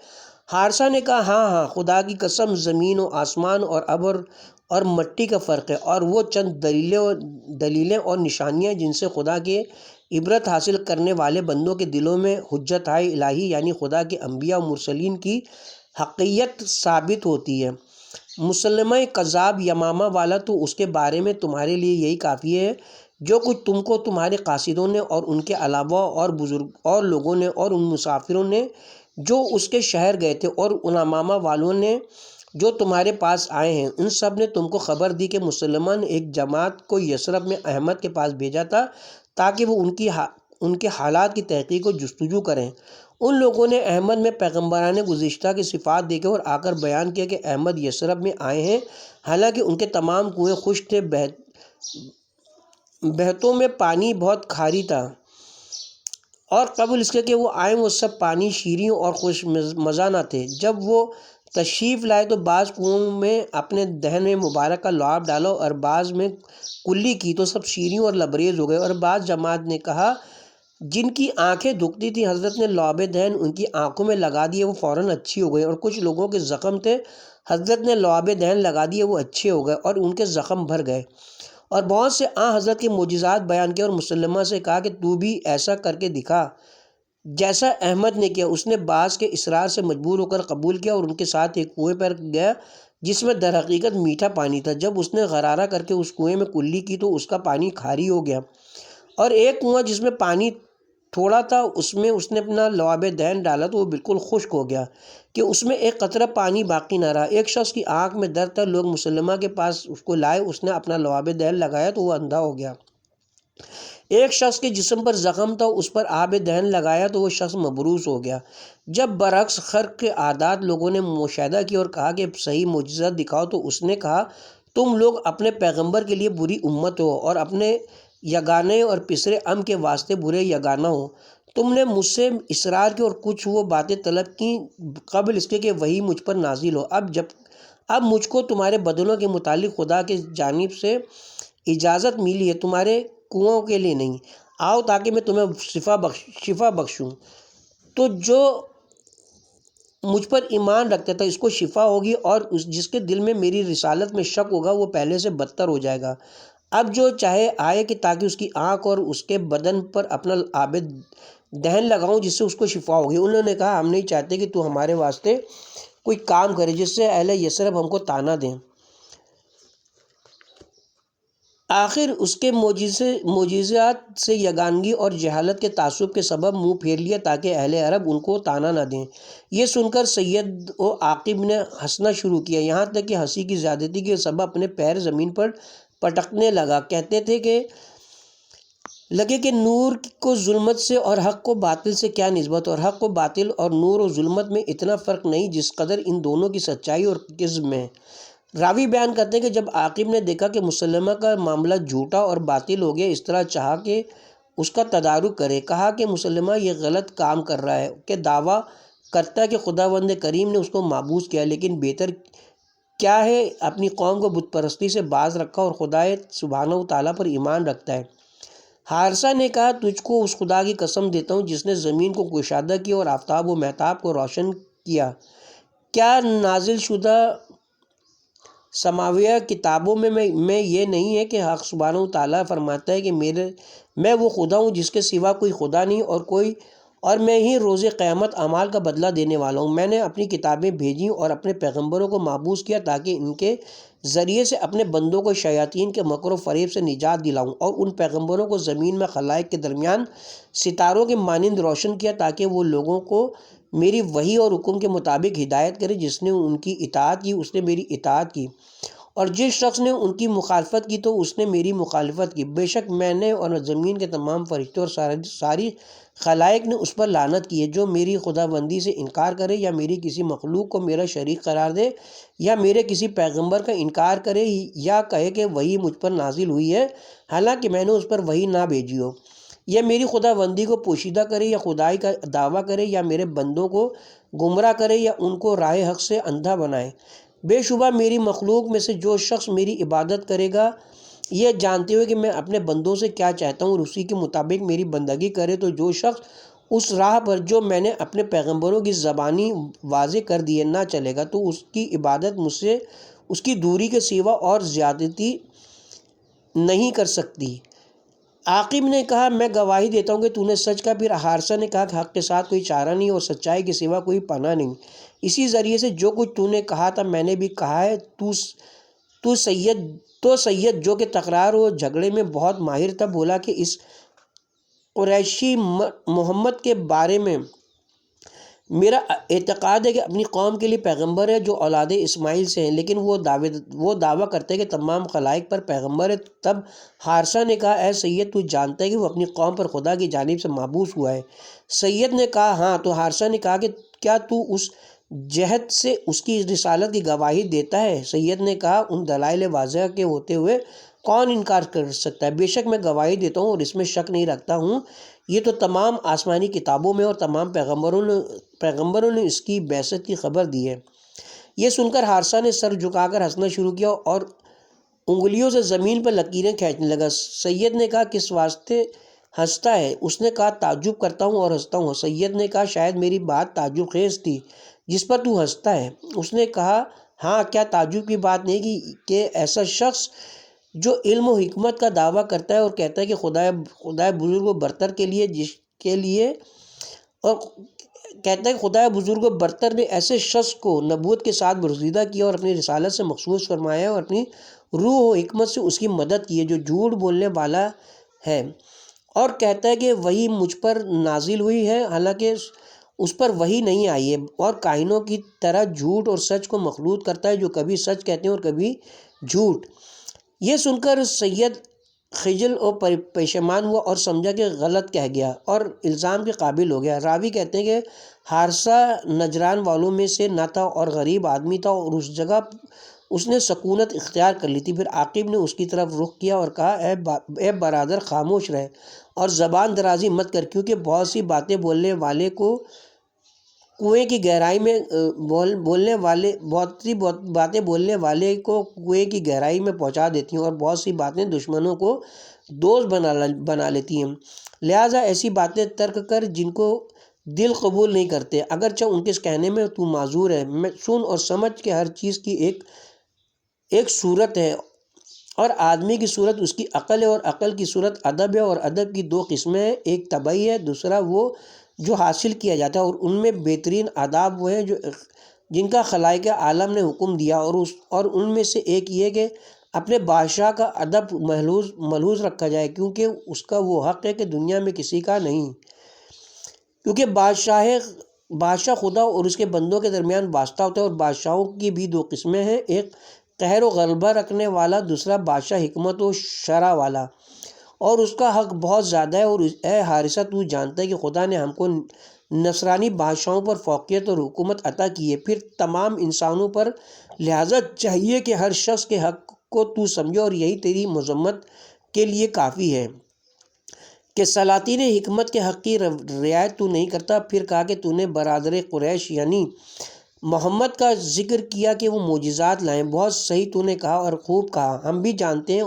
حارثہ نے کہا، ہاں، خدا کی قسم، زمین و آسمان اور ابر اور مٹی کا فرق ہے، اور وہ چند دلیلیں اور نشانیاں جن سے خدا کے عبرت حاصل کرنے والے بندوں کے دلوں میں حجت الہی یعنی خدا کے انبیاء و مرسلین کی حقیقت ثابت ہوتی ہے۔ مسلمہ کذاب یمامہ والا، تو اس کے بارے میں تمہارے لیے یہی کافی ہے جو کچھ تم کو تمہارے قاصدوں نے اور ان کے علاوہ اور لوگوں نے اور ان مسافروں نے جو اس کے شہر گئے تھے اور ان یمامہ والوں نے جو تمہارے پاس آئے ہیں، ان سب نے تم کو خبر دی کہ مسلمان ایک جماعت کو یثرب میں احمد کے پاس بھیجا تھا تاکہ وہ ان کے حالات کی تحقیق و جستجو کریں۔ ان لوگوں نے احمد میں پیغمبران گزشتہ کی صفات دیکھے اور آ کر بیان کیا کہ احمد یثرب میں آئے ہیں، حالانکہ ان کے تمام کنویں خشک تھے، بہتوں میں پانی بہت کھاری تھا، اور قبل اس کے کہ وہ آئیں وہ سب پانی شیریں اور خوش مزہ نہ تھے۔ جب وہ تشریف لائے تو بعض کنوؤں میں اپنے دہن میں مبارک کا لعاب ڈالا اور بعض میں کلی کی تو سب شیریں اور لبریز ہو گئے، اور بعض جماعت نے کہا جن کی آنکھیں دکھتی تھیں حضرت نے لعاب دہن ان کی آنکھوں میں لگا دیے، وہ فوراً اچھی ہو گئی، اور کچھ لوگوں کے زخم تھے حضرت نے لعاب دہن لگا دیے، وہ اچھے ہو گئے اور ان کے زخم بھر گئے، اور بہت سے حضرت کے معجزات بیان کیے، اور مسلمہ سے کہا کہ تو بھی ایسا کر کے دکھا جیسا احمد نے کیا۔ اس نے بعض کے اصرار سے مجبور ہو کر قبول کیا اور ان کے ساتھ ایک کنویں پر گیا جس میں در حقیقت میٹھا پانی تھا۔ جب اس نے غرارہ کر کے اس کنویں میں کلی کی تو اس کا پانی کھاری ہو گیا، اور ایک کنواں جس میں پانی تھوڑا تھا اس میں اس نے اپنا لعاب دہن ڈالا تو وہ بالکل خشک ہو گیا کہ اس میں ایک قطرہ پانی باقی نہ رہا۔ ایک شخص کی آنکھ میں درد تھا، لوگ مسلمہ کے پاس اس کو لائے، اس نے اپنا لعاب دہن لگایا تو وہ اندھا ہو گیا۔ ایک شخص کے جسم پر زخم تھا، اس پر آب دہن لگایا تو وہ شخص مبروس ہو گیا۔ جب برعکس خرق کے عادات لوگوں نے مشاہدہ کیا اور کہا کہ صحیح معجزہ دکھاؤ تو اس نے کہا تم لوگ اپنے پیغمبر کے لیے بری امت ہو اور اپنے یگانے اور پسرے ام کے واسطے برے یگانہ ہو۔ تم نے مجھ سے اصرار کیا اور کچھ وہ باتیں طلب کی قبل اس کے کہ وحی مجھ پر نازل ہو۔ اب مجھ کو تمہارے بدنوں کے متعلق خدا کی جانب سے اجازت ملی ہے، تمہارے کنوؤں کے لیے نہیں۔ آؤ تاکہ میں تمہیں شفا بخشوں۔ تو جو مجھ پر ایمان رکھتا تھا اس کو شفا ہوگی، اور جس کے دل میں میری رسالت میں شک ہوگا وہ پہلے سے بدتر ہو جائے گا۔ اب جو چاہے آئے کہ تاکہ اس کی آنکھ اور اس کے بدن پر اپنا آب دہن لگاؤں جس سے اس کو شفا ہوگی۔ انہوں نے کہا ہم نہیں چاہتے کہ تو ہمارے واسطے کوئی کام کرے جس سے اہل یثرب ہم کو طعنہ دیں۔ آخر اس کے معجزات سے یگانگی اور جہالت کے تعصب کے سبب منہ پھیر لیا تاکہ اہل عرب ان کو طعنہ نہ دیں۔ یہ سن کر سید و عاقب نے ہنسنا شروع کیا، یہاں تک کہ ہنسی کی زیادتی کے سبب اپنے پیر زمین پر پٹکنے لگے کہ نور کو ظلمت سے اور حق کو باطل سے کیا نسبت، اور حق و باطل اور نور و ظلمت میں اتنا فرق نہیں جس قدر ان دونوں کی سچائی اور کذب میں۔ راوی بیان کرتے ہیں کہ جب عاقب نے دیکھا کہ مسلمہ کا معاملہ جھوٹا اور باطل ہو گیا، اس طرح چاہا کہ اس کا تدارک کرے۔ کہا کہ مسلمہ یہ غلط کام کر رہا ہے کہ دعویٰ کرتا ہے کہ خداوند کریم نے اس کو معبود کیا، لیکن بہتر کیا ہے اپنی قوم کو بت پرستی سے باز رکھا اور خدا سبحانہ و تعالیٰ پر ایمان رکھتا ہے۔ حارثہ نے کہا تجھ کو اس خدا کی قسم دیتا ہوں جس نے زمین کو کشادہ کیا اور آفتاب و مہتاب کو روشن کیا، کیا نازل شدہ سماویہ کتابوں میں یہ نہیں ہے کہ حق سبحانہ و تعالیٰ فرماتا ہے کہ میں وہ خدا ہوں جس کے سوا کوئی خدا نہیں اور میں ہی روز قیامت اعمال کا بدلہ دینے والا ہوں۔ میں نے اپنی کتابیں بھیجیں اور اپنے پیغمبروں کو معبوس کیا تاکہ ان کے ذریعے سے اپنے بندوں کو شیاطین کے مکر و فریب سے نجات دلاؤں، اور ان پیغمبروں کو زمین میں خلائق کے درمیان ستاروں کے مانند روشن کیا تاکہ وہ لوگوں کو میری وحی اور حکم کے مطابق ہدایت کرے۔ جس نے ان کی اطاعت کی اس نے میری اطاعت کی، اور جس شخص نے ان کی مخالفت کی تو اس نے میری مخالفت کی۔ بے شک میں نے اور زمین کے تمام فرشتوں اور ساری خلائق نے اس پر لعنت کی ہے جو میری خداوندی سے انکار کرے یا میری کسی مخلوق کو میرا شریک قرار دے یا میرے کسی پیغمبر کا انکار کرے یا کہے کہ وحی مجھ پر نازل ہوئی ہے حالانکہ میں نے اس پر وحی نہ بھیجی ہو، یا میری خداوندی کو پوشیدہ کرے یا خدائی کا دعویٰ کرے یا میرے بندوں کو گمراہ کرے یا ان کو راہ حق سے اندھا بنائے۔ بے شبہ میری مخلوق میں سے جو شخص میری عبادت کرے گا یہ جانتے ہوئے کہ میں اپنے بندوں سے کیا چاہتا ہوں اور اسی کے مطابق میری بندگی کرے، تو جو شخص اس راہ پر جو میں نے اپنے پیغمبروں کی زبانی واضح کر دی ہے نہ چلے گا تو اس کی عبادت مجھ سے اس کی دوری کے سوا اور زیادتی نہیں کر سکتی۔ عاقب نے کہا میں گواہی دیتا ہوں کہ تو نے سچ کہا۔ پھر حارثہ نے کہا کہ حق کے ساتھ کوئی چارہ نہیں اور سچائی کے سوا کوئی پناہ نہیں، اسی ذریعے سے جو کچھ تو نے کہا تھا میں نے بھی کہا ہے۔ تو سید جو کہ تکرار و جھگڑے میں بہت ماہر تھا بولا کہ اس قریشی محمد کے بارے میں میرا اعتقاد ہے کہ اپنی قوم کے لیے پیغمبر ہے جو اولاد اسماعیل سے ہیں، لیکن وہ دعویٰ کرتے ہیں کہ تمام خلائق پر پیغمبر ہے۔ تب حارثہ نے کہا اے سید تو جانتا ہے کہ وہ اپنی قوم پر خدا کی جانب سے مبعوث ہوا ہے؟ سید نے کہا ہاں۔ تو حارثہ نے کہا کہ کیا تو اس جہت سے اس کی رسالت کی گواہی دیتا ہے؟ سید نے کہا ان دلائل واضح کے ہوتے ہوئے کون انکار کر سکتا ہے؟ بے شک میں گواہی دیتا ہوں اور اس میں شک نہیں رکھتا ہوں، یہ تو تمام آسمانی کتابوں میں اور تمام پیغمبروں نے اس کی بعثت کی خبر دی ہے۔ یہ سن کر حارثہ نے سر جھکا کر ہنسنا شروع کیا اور انگلیوں سے زمین پر لکیریں کھینچنے لگا۔ سید نے کہا کس واسطے ہنستا ہے؟ اس نے کہا تعجب کرتا ہوں اور ہنستا ہوں۔ سید نے کہا شاید میری بات تعجب خیز تھی جس پر تو ہنستا ہے۔ اس نے کہا ہاں، کیا تعجب کی بات نہیں کہ ایسا شخص جو علم و حکمت کا دعویٰ کرتا ہے اور کہتا ہے کہ خدائے بزرگ و برتر خدائے بزرگ و برتر نے ایسے شخص کو نبوت کے ساتھ برگزیدہ کیا اور اپنی رسالت سے مخصوص فرمایا اور اپنی روح و حکمت سے اس کی مدد کی ہے، جو جھوٹ بولنے والا ہے اور کہتا ہے کہ وحی مجھ پر نازل ہوئی ہے حالانکہ اس پر وحی نہیں آئی ہے، اور کاہنوں کی طرح جھوٹ اور سچ کو مخلوط کرتا ہے جو کبھی سچ کہتے ہیں اور کبھی جھوٹ۔ یہ سن کر سید خجل اور پشیمان ہوا اور سمجھا کہ غلط کہہ گیا اور الزام کے قابل ہو گیا۔ راوی کہتے ہیں کہ حارثہ نجران والوں میں سے نہ تھا اور غریب آدمی تھا اور اس جگہ اس نے سکونت اختیار کر لی تھی۔ پھر عاقب نے اس کی طرف رخ کیا اور کہا اے برادر خاموش رہ اور زبان درازی مت کر، کیونکہ بہت سی باتیں بولنے والے کو کنویں کی گہرائی میں پہنچا دیتی ہیں اور بہت سی باتیں دشمنوں کو دوست بنا لیتی ہیں، لہٰذا ایسی باتیں ترک کر جن کو دل قبول نہیں کرتے، اگرچہ ان کے کہنے میں تو معذور ہے۔ سن اور سمجھ کہ ہر چیز کی ایک صورت ہے اور آدمی کی صورت اس کی عقل ہے اور عقل کی صورت ادب ہے اور ادب کی دو قسمیں ہیں، ایک طبعی ہے، دوسرا وہ جو حاصل کیا جاتا ہے، اور ان میں بہترین آداب وہ ہیں جن کا خالق عالم نے حکم دیا، اور ان میں سے ایک یہ کہ اپنے بادشاہ کا ادب ملحوظ رکھا جائے کیونکہ اس کا وہ حق ہے کہ دنیا میں کسی کا نہیں، کیونکہ بادشاہ خدا اور اس کے بندوں کے درمیان واسطہ ہوتا ہے، اور بادشاہوں کی بھی دو قسمیں ہیں، ایک قہر و غلبہ رکھنے والا، دوسرا بادشاہ حکمت و شرع والا، اور اس کا حق بہت زیادہ ہے۔ اور اے حارثہ تو جانتا ہے کہ خدا نے ہم کو نصرانی بادشاہوں پر فوقیت اور حکومت عطا کی ہے، پھر تمام انسانوں پر لہذا چاہیے کہ ہر شخص کے حق کو تو سمجھے، اور یہی تیری مذمت کے لیے کافی ہے کہ سلاطین حکمت کے حق کی رعایت تو نہیں کرتا۔ پھر کہا کہ تو نے برادر قریش یعنی محمد کا ذکر کیا کہ وہ معجزات لائیں، بہت صحیح تو نے کہا اور خوب کہا، ہم بھی جانتے ہیں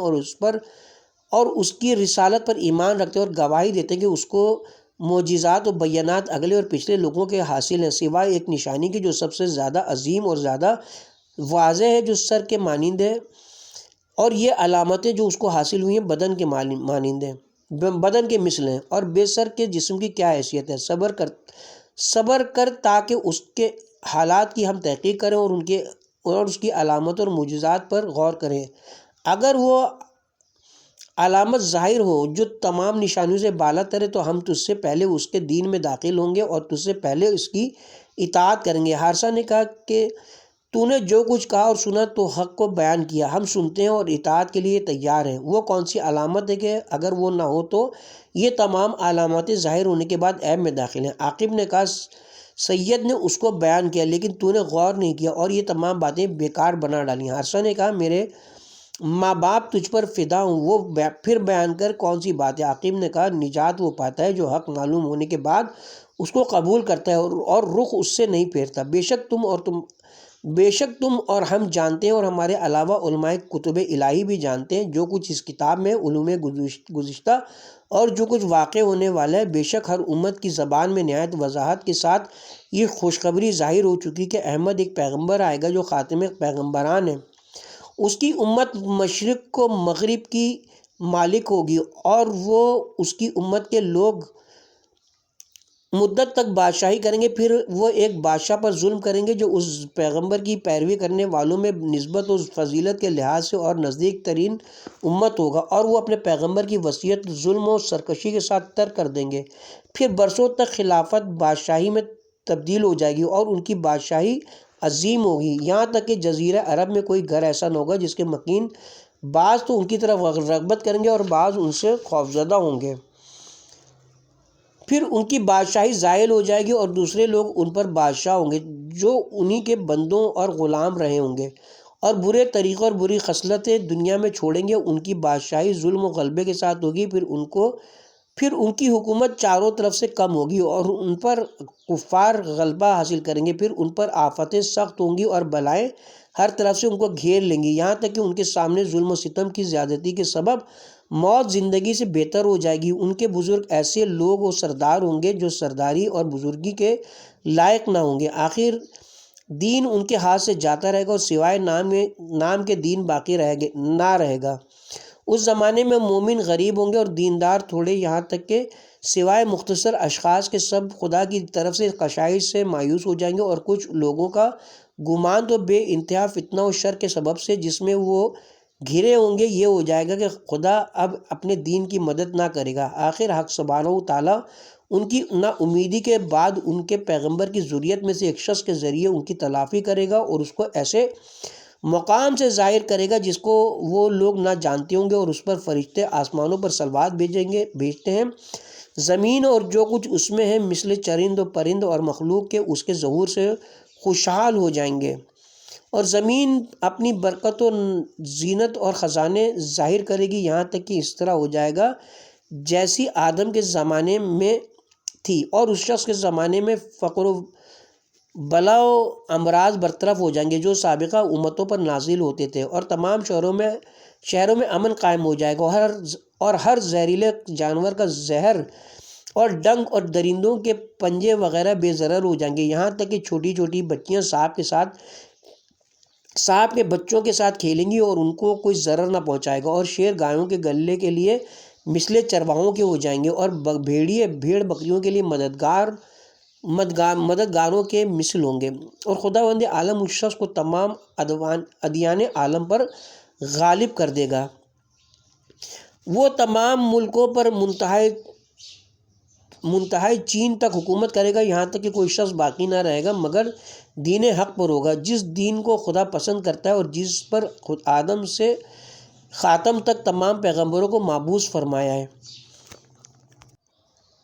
اور اس کی رسالت پر ایمان رکھتے ہیں اور گواہی دیتے ہیں کہ اس کو معجزات و بیانات اگلے اور پچھلے لوگوں کے حاصل ہیں، سوائے ایک نشانی کی جو سب سے زیادہ عظیم اور زیادہ واضح ہے، جو سر کے مانند ہے، اور یہ علامتیں جو اس کو حاصل ہوئی ہیں بدن کے مانند ہیں، بدن کے مثل ہیں، اور بے سر کے جسم کی کیا حیثیت ہے؟ صبر کر تاکہ اس کے حالات کی ہم تحقیق کریں اور اس کی علامتوں اور معجزات پر غور کریں۔ اگر وہ علامت ظاہر ہو جو تمام نشانیوں سے بالا تر ہے تو ہم تجھ سے پہلے اس کے دین میں داخل ہوں گے اور تجھ سے پہلے اس کی اطاعت کریں گے۔ حارثہ نے کہا کہ تو نے جو کچھ کہا اور سنا تو حق کو بیان کیا، ہم سنتے ہیں اور اطاعت کے لیے تیار ہیں۔ وہ کون سی علامت ہے کہ اگر وہ نہ ہو تو یہ تمام علاماتیں ظاہر ہونے کے بعد عیب میں داخل ہیں۔ عاقب نے کہا سید نے اس کو بیان کیا لیکن تو نے غور نہیں کیا اور یہ تمام باتیں بیکار بنا ڈالی۔ حارثہ نے کہا میرے ماں باپ تجھ پر فدا ہوں، وہ پھر بیان کر کون سی بات ہے۔ عاقب نے کہا نجات وہ پاتا ہے جو حق معلوم ہونے کے بعد اس کو قبول کرتا ہے اور رخ اس سے نہیں پھیرتا۔ بے شک تم اور ہم جانتے ہیں اور ہمارے علاوہ علماء کتب الہی بھی جانتے ہیں جو کچھ اس کتاب میں علوم گزشتہ اور جو کچھ واقع ہونے والا ہے۔ بے شک ہر امت کی زبان میں نہایت وضاحت کے ساتھ یہ خوشخبری ظاہر ہو چکی کہ احمد ایک پیغمبر آئے گا جو خاتم پیغمبران ہے۔ اس کی امت مشرق کو مغرب کی مالک ہوگی اور وہ اس کی امت کے لوگ مدت تک بادشاہی کریں گے، پھر وہ ایک بادشاہ پر ظلم کریں گے جو اس پیغمبر کی پیروی کرنے والوں میں نسبت و فضیلت کے لحاظ سے اور نزدیک ترین امت ہوگا، اور وہ اپنے پیغمبر کی وصیت ظلم و سرکشی کے ساتھ ترک کر دیں گے۔ پھر برسوں تک خلافت بادشاہی میں تبدیل ہو جائے گی اور ان کی بادشاہی عظیم ہوگی، یہاں تک کہ جزیرہ عرب میں کوئی گھر ایسا نہ ہوگا جس کے مکین بعض تو ان کی طرف رغبت کریں گے اور بعض ان سے خوفزدہ ہوں گے۔ پھر ان کی بادشاہی زائل ہو جائے گی اور دوسرے لوگ ان پر بادشاہ ہوں گے جو انہی کے بندوں اور غلام رہے ہوں گے، اور برے طریقوں اور بری خصلتیں دنیا میں چھوڑیں گے۔ ان کی بادشاہی ظلم و غلبے کے ساتھ ہوگی، پھر ان کی حکومت چاروں طرف سے کم ہوگی اور ان پر کفار غلبہ حاصل کریں گے۔ پھر ان پر آفتیں سخت ہوں گی اور بلائیں ہر طرف سے ان کو گھیر لیں گی، یہاں تک کہ ان کے سامنے ظلم و ستم کی زیادتی کے سبب موت زندگی سے بہتر ہو جائے گی۔ ان کے بزرگ ایسے لوگ و سردار ہوں گے جو سرداری اور بزرگی کے لائق نہ ہوں گے۔ آخر دین ان کے ہاتھ سے جاتا رہے گا اور سوائے نام کے دین باقی نہ رہے گا۔ اس زمانے میں مومن غریب ہوں گے اور دیندار تھوڑے، یہاں تک کہ سوائے مختصر اشخاص کے سب خدا کی طرف سے کشائش سے مایوس ہو جائیں گے، اور کچھ لوگوں کا گمان تو بے انتہا فتنہ و شر کے سبب سے جس میں وہ گھرے ہوں گے یہ ہو جائے گا کہ خدا اب اپنے دین کی مدد نہ کرے گا۔ آخر حق سبحانہ و تعالیٰ ان کی نا امیدی کے بعد ان کے پیغمبر کی ذریت میں سے ایک شخص کے ذریعے ان کی تلافی کرے گا اور اس کو ایسے مقام سے ظاہر کرے گا جس کو وہ لوگ نہ جانتے ہوں گے، اور اس پر فرشتے آسمانوں پر صلوات بھیجتے ہیں، زمین اور جو کچھ اس میں ہے مثل چرند و پرند اور مخلوق کے اس کے ظہور سے خوشحال ہو جائیں گے، اور زمین اپنی برکت و زینت اور خزانے ظاہر کرے گی، یہاں تک کہ اس طرح ہو جائے گا جیسی آدم کے زمانے میں تھی، اور اس شخص کے زمانے میں فقر و بلا و امراض برطرف ہو جائیں گے جو سابقہ امتوں پر نازل ہوتے تھے، اور تمام شہروں میں امن قائم ہو جائے گا، اور ہر زہریلے جانور کا زہر اور ڈنک اور درندوں کے پنجے وغیرہ بے ضرر ہو جائیں گے، یہاں تک کہ چھوٹی چھوٹی بچیاں سانپ کے بچوں کے ساتھ کھیلیں گی اور ان کو کوئی ضرر نہ پہنچائے گا، اور شیر گایوں کے گلے کے لیے مثل چرواہوں کے ہو جائیں گے، اور بھیڑیے بھیڑ بکریوں کے لیے مددگاروں کے مثل ہوں گے، اور خداوند عالم اس شخص کو تمام ادیان عالم پر غالب کر دے گا۔ وہ تمام ملکوں پر منتہائی چین تک حکومت کرے گا، یہاں تک کہ کوئی شخص باقی نہ رہے گا مگر دین حق پر ہوگا، جس دین کو خدا پسند کرتا ہے اور جس پر خود آدم سے خاتم تک تمام پیغمبروں کو مبعوث فرمایا ہے۔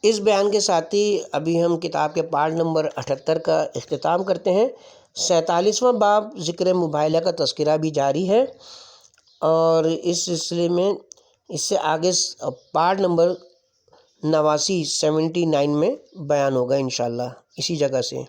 اس بیان کے ساتھ ہی ابھی ہم کتاب کے پارٹ نمبر 78 کا اختتام کرتے ہیں۔ 47واں باب ذکر مباہلہ کا تذکرہ بھی جاری ہے، اور اس سلسلے میں اس سے آگے پارٹ نمبر 79 میں بیان ہوگا انشاءاللہ اسی جگہ سے۔